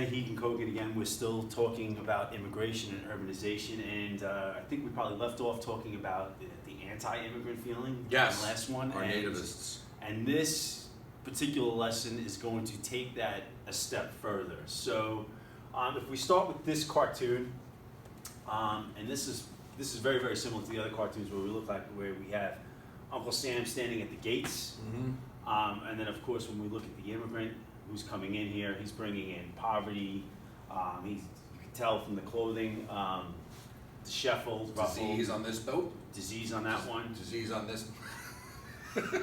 again, Hegan Kogan again. We're still talking about immigration and urbanization, and I think we probably left off talking about the anti-immigrant feeling. Yes, in the last one. Our nativists. And this particular lesson is going to take that a step further. So, if we start with this cartoon, and this is very, very similar to the other cartoons where we have Uncle Sam standing at the gates, and then of course when we look at the immigrant who's coming in here, he's bringing in poverty. You can tell from the clothing, disheveled, ruffled. Disease on this boat. Disease on that one. Disease on this.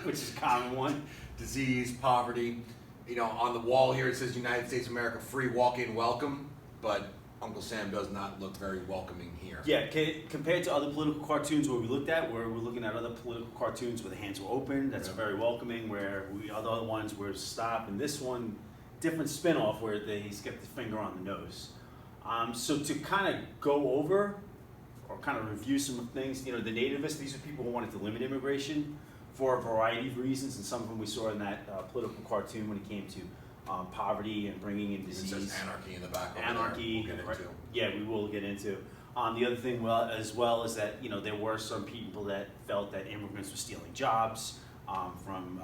Which is a common one. Disease, poverty. You know, on the wall here it says United States of America, free walk-in welcome, but Uncle Sam does not look very welcoming here. Yeah, compared to other political cartoons where we're looking at other political cartoons where the hands were open, that's very welcoming, where other ones were stop, and this one, different spin-off where he's got the finger on the nose. So to kind of go over, or kind of review some things, you know, the nativists, these are people who wanted to limit immigration for a variety of reasons, and some of them we saw in that political cartoon when it came to poverty and bringing in disease. It says anarchy in the back. Anarchy, we'll get into. Yeah, we will get into. The other thing, as well, is that there were some people that felt that immigrants were stealing jobs from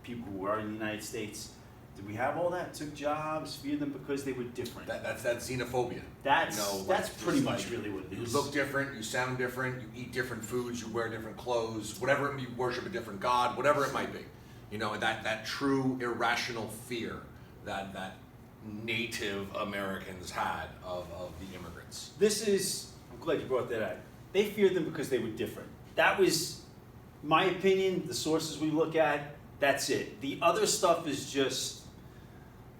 people who were in the United States. Did we have all that? Took jobs, feared them because they were different. That's that xenophobia. That's pretty much really what it is. You look different, you sound different, you eat different foods, you wear different clothes, whatever, you worship a different god, whatever it might be. You know, that true irrational fear that Native Americans had of the immigrants. I'm glad you brought that up. They feared them because they were different. That was my opinion, the sources we look at, that's it. The other stuff is just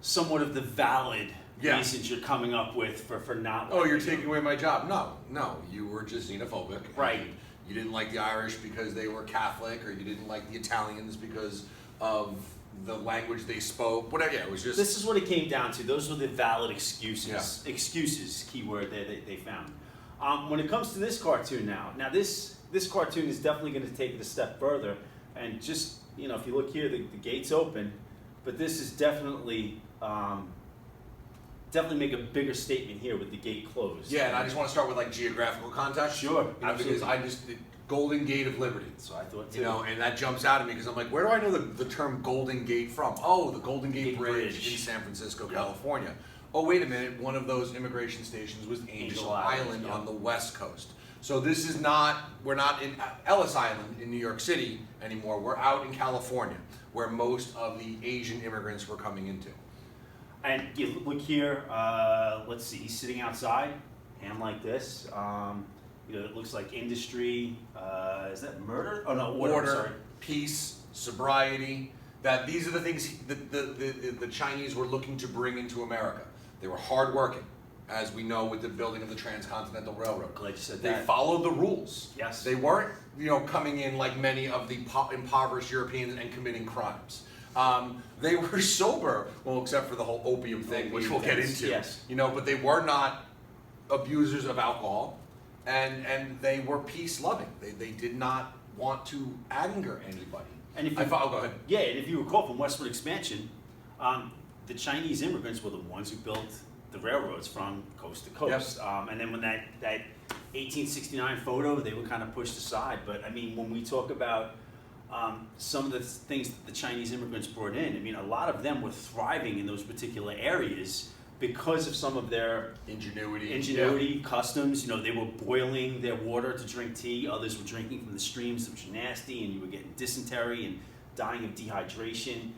somewhat of the valid reasons you're coming up with for not. Oh, you're taking away my job. No, you were just xenophobic. Right. You didn't like the Irish because they were Catholic, or you didn't like the Italians because of the language they spoke. Whatever. Yeah, it was just. This is what it came down to. Those were the valid excuses. Yeah. Excuses, keyword they found. When it comes to this cartoon now this cartoon is definitely going to take it a step further, and just if you look here, the gate's open, but this is definitely make a bigger statement here with the gate closed. Yeah, and I just want to start with like geographical context. Sure, because the Golden Gate of Liberty. So I thought too. And that jumps out at me because I'm like, where do I know the term Golden Gate from? Oh, the Golden Gate Bridge in San Francisco, California. Oh, wait a minute, one of those immigration stations was Angel Island on the West Coast. So this is we're not in Ellis Island in New York City anymore. We're out in California, where most of the Asian immigrants were coming into. And you look here, let's see, he's sitting outside, hand like this. It looks like industry, is that murder? Oh no, order, sorry. Peace, sobriety. That these are the things the Chinese were looking to bring into America. They were hardworking, as we know with the building of the Transcontinental Railroad. Glad you said they that. Followed the rules. Yes. They weren't, coming in like many of the impoverished Europeans and committing crimes. They were sober, well, except for the whole opium thing, which we'll get into. Yes. But they were not abusers of alcohol, and they were peace-loving. They did not want to anger anybody. And go ahead. Yeah, and if you recall from westward expansion, the Chinese immigrants were the ones who built the railroads from coast to coast. Yep. And then when that 1869 photo, they were kind of pushed aside. But I mean, when we talk about some of the things that the Chinese immigrants brought in, I mean, a lot of them were thriving in those particular areas because of some of their ingenuity, customs. They were boiling their water to drink tea. Others were drinking from the streams, which were nasty, and you were getting dysentery and dying of dehydration.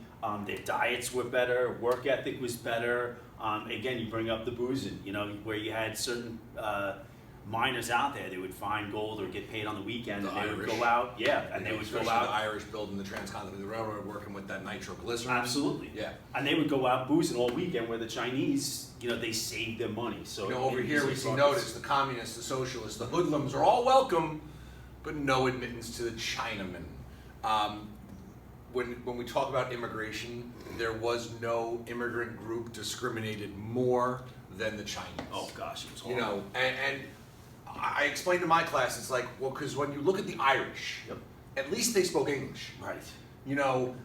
Their diets were better, work ethic was better. Again, you bring up the boozing, where you had certain miners out there, they would find gold or get paid on the weekend, and they would go out, and they would go out. The Irish building the Transcontinental Railroad, working with that nitroglycerin. Absolutely. Yeah. And they would go out boozing all weekend, where the Chinese, they saved their money. So over here we see notice the communists, the socialists, the hoodlums are all welcome, but no admittance to the Chinaman. When we talk about immigration, there was no immigrant group discriminated more than the Chinese. Oh gosh, it was horrible. And I explained to my class, it's like, well, because when you look at the Irish, at least they spoke English. Right.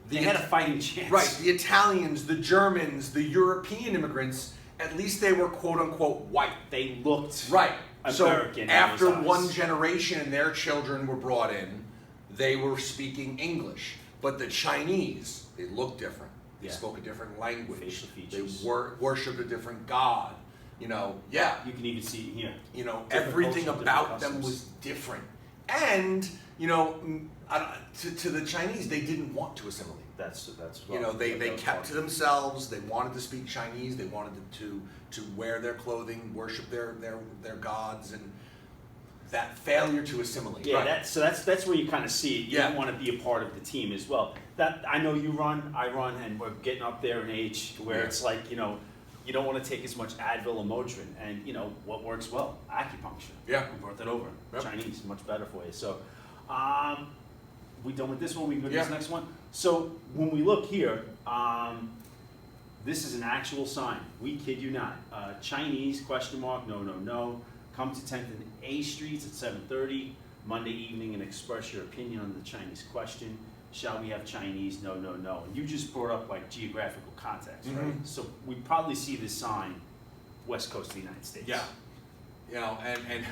They had a fighting chance. Right. The Italians, the Germans, the European immigrants, at least they were quote unquote white. They looked Right. So American. after in those one eyes. generation and their children were brought in, they were speaking English. But the Chinese, they looked different. They Yeah. spoke a different language. Facial They features. worshipped a different god. You know, yeah. You can even see it here. You know, Different everything culture, about different them customs. was different. And, you know, to the Chinese, they didn't want to assimilate. That's You know, they kept to themselves. They wanted to speak Chinese. They wanted to wear their clothing, worship their gods, and that failure to assimilate. Yeah, that's where you kind of see it. You Yeah. don't want to be a part of the team as well. That I know you run, I run, and we're getting up there in age where Yeah. it's like, you know, you don't want to take as much Advil or Motrin, and you know what works well? Acupuncture. Yeah. We brought that over. Yep. Chinese, much better for you. So, we done with this one. We can go to this Yeah. next one. So when we look here, this is an actual sign. We kid you not. Chinese question mark? No, no, no. Come to 10th and A Streets at 7:30 Monday evening and express your opinion on the Chinese question. Shall we have Chinese? No, no, no. And you just brought up like geographical context, right? Mhm. So we probably see this sign west coast of the United States. Yeah. You know, and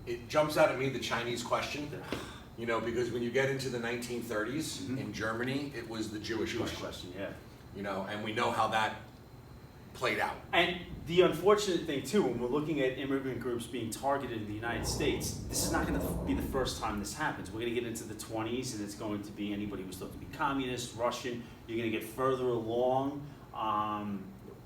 it jumps out at me, the Chinese question. You know, because when you get into the 1930s Mhm. in Germany, it was the Jewish Jewish question. question, yeah. You know, and we know how that played out. And the unfortunate thing too, when we're looking at immigrant groups being targeted in the United States, this is not going to be the first time this happens. We're going to get into the 20s, and it's going to be anybody who's thought to be communist, Russian. You're going to get further along.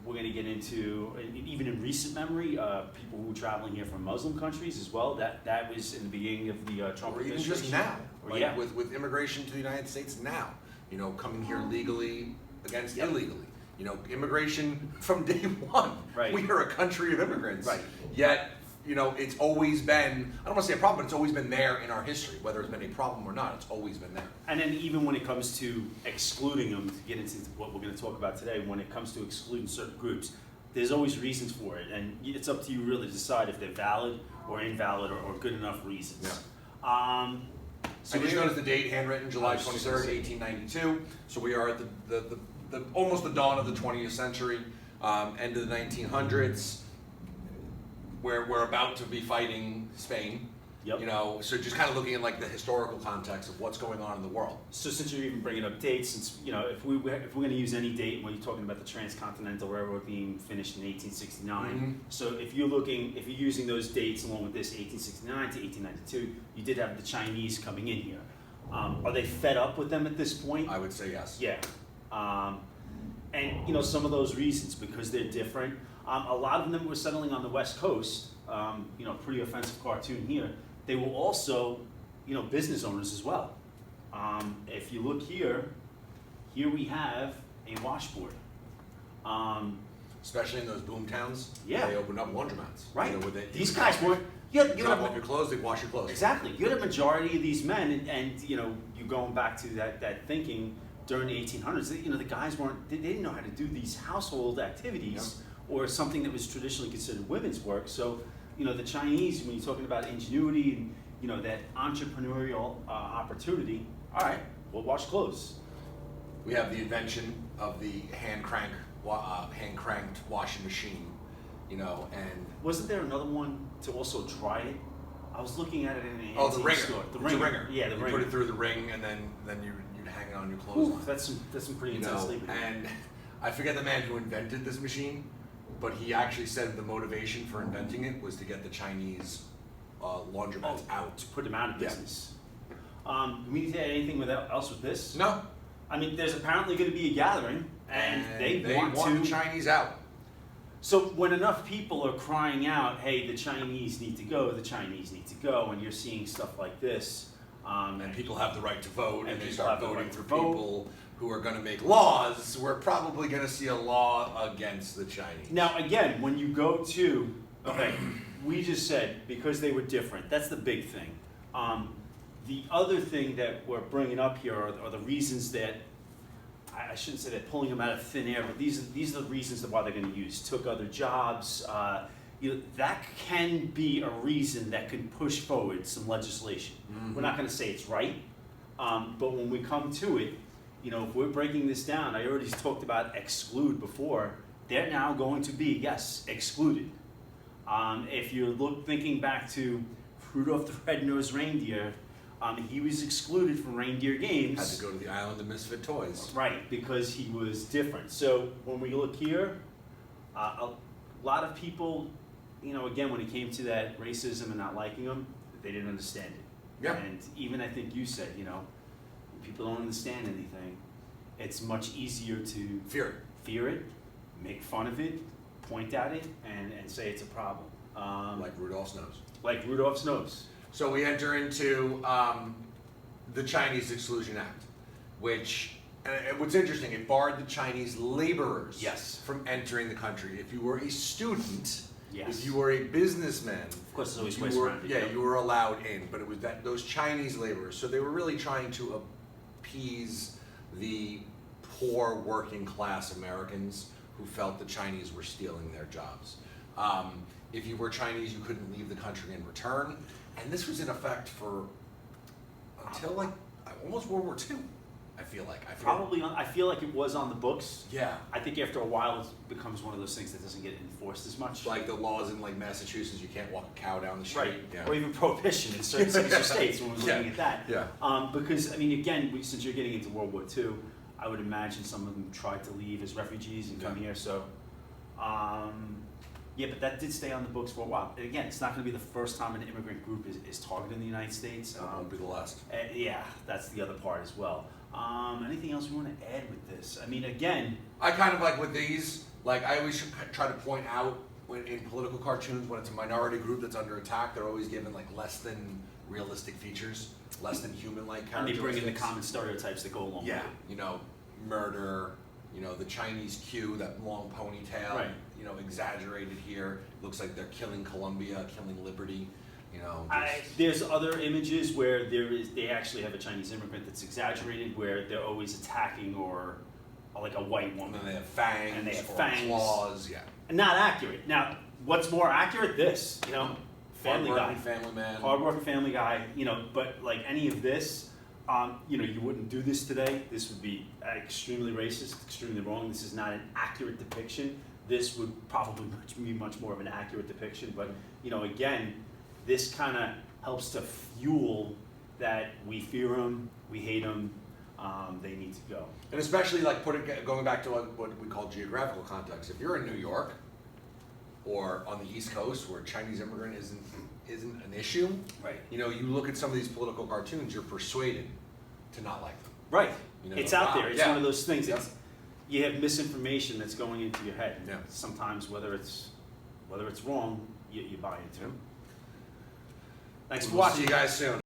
We're going to get into, even in recent memory, people who were traveling here from Muslim countries as well. That was in the beginning of the Trump Or even administration. just now, Or like yeah. with immigration to the United States now, you know, coming here legally against Yep. illegally. You know, immigration from day one. Right. We are a country of immigrants. Right. Yet, you know, it's always been, I don't want to say a problem, but it's always been there in our history. Whether it's been a problem or not, it's always been there. And then even when it comes to excluding them, to get into what we're going to talk about today, when it comes to excluding certain groups, there's always reasons for it, and it's up to you really to decide if they're valid or invalid or good enough reasons. Yeah. So I just we're- noticed the date, handwritten July I was just gonna 23rd, say. 1892. So we are at the almost the dawn of the 20th century, end of the 1900s. We're about to be fighting Spain. Yep. You know, so just kind of looking at like the historical context of what's going on in the world. So since you're even bringing up dates, since you know, if we're going to use any date when you're talking about the Transcontinental Railroad being finished in 1869, Mhm. so if you're using those dates along with this 1869 to 1892, you did have the Chinese coming in here. Are they fed up with them at this point? I would say yes. Yeah. And you know, some of those reasons, because they're different. A lot of them were settling on the West Coast. You know, pretty offensive cartoon here. They were also, you know, business owners as well. If you look here we have a washboard. Especially in those boom towns. Yeah. They opened up laundromats. Right. You know, with These guys weren't. You drop had off your clothes, they wash your clothes. exactly. You had a majority of these men, and you know, you going back to that thinking during the 1800s. You know, the guys weren't. They didn't know how to do these household activities or something that was traditionally considered women's work. So, you know, the Chinese, when you're talking about ingenuity and you know that entrepreneurial opportunity. All right, we'll wash clothes. We have the invention of the hand cranked washing machine, you know, and Wasn't there another one to also try it? I was looking at it in an the antique ringer. store. It's a ringer. Yeah, the you ringer. put it through the ring, and then you'd hang it on your clothes. Ooh, on it. that's some pretty You intense know, labor. and I forget the man who invented this machine, but he actually said the motivation for inventing it was to get the Chinese laundromats out. To put them out of Yeah. business. We need to add anything else with this? No, I mean, there's apparently going to be a gathering, and they want the to. Chinese out. So when enough people are crying out, "Hey, the Chinese need to go. The Chinese need to go," and you're seeing stuff like this, And people have the right to vote, and they people start have the voting right for to vote. people who are going to make laws. We're probably going to see a law against the Chinese. Now, again, when you go to, okay, we just said because they were different. That's the big thing. The other thing that we're bringing up here are the reasons that, I shouldn't say they're pulling them out of thin air, but these are the reasons why they're going to use. Took other jobs. You know, that can be a reason that can push forward some legislation. Mhm. We're not going to say it's right, but when we come to it, you know, if we're breaking this down, I already talked about exclude before. they're now going to be, yes, excluded. If you're thinking back to Rudolph the Red-Nosed Reindeer, he was excluded from reindeer games. Had to go to the island of misfit toys. Right, because he was different. So when we look here, a lot of people, again, when it came to that racism and not liking them, they didn't understand it. Yeah. And even I think you said, when people don't understand anything, it's much easier to fear it, make fun of it, point at it, and say it's a problem. Like Rudolph's nose. Like Rudolph's nose. So we enter into the Chinese Exclusion Act, which, and what's interesting, it barred the Chinese laborers from entering the country. If you were a student, if you were a businessman, of course, there's always ways around it. you were allowed in, but it was those Chinese laborers. So they were really trying to appease the poor working class Americans who felt the Chinese were stealing their jobs. If you were Chinese, you couldn't leave the country in return. And this was in effect for until like almost World War II, I feel like. I feel like it was on the books. Yeah. I think after a while it becomes one of those things that doesn't get enforced as much. Like the laws in like Massachusetts, you can't walk a cow down the street. Right. Yeah. Or even prohibition in certain cities or states when we're looking at that. Yeah. Because, again, since you're getting into World War II, I would imagine some of them tried to leave as refugees and come here. So, but that did stay on the books for a while. And again, it's not going to be the first time an immigrant group is targeted in the United States. It won't be the last. Yeah, that's the other part as well. Anything else we want to add with this? Again, I kind of like with these, like I always try to point out when in political cartoons, when it's a minority group that's under attack, they're always given like less than realistic features, less than human-like characteristics. And they bring in the common stereotypes that go along with it. Murder, the Chinese Q, that long ponytail, right. Exaggerated here. Looks like they're killing Columbia, killing Liberty. There's other images where they actually have a Chinese immigrant that's exaggerated, where they're always attacking or like a white woman. And they have fangs. And they have fangs. Claws. Yeah. And not accurate. Now, what's more accurate? This, Family Guy, Family Man, hardworking Family Guy. But like any of this, you wouldn't do this today. This would be extremely racist, extremely wrong. This is not an accurate depiction. This would probably be much more of an accurate depiction. But again, this kind of helps to fuel that we fear them, we hate them, they need to go. And especially like going back to what we call geographical context. If you're in New York or on the East Coast where Chinese immigrant isn't an issue, right? You look at some of these political cartoons, you're persuaded to not like them. Right. It's out there. It's one of those things. Yeah. You have misinformation that's going into your head. Yeah. Sometimes whether it's wrong, you buy into it. Thanks for watching. See you guys soon.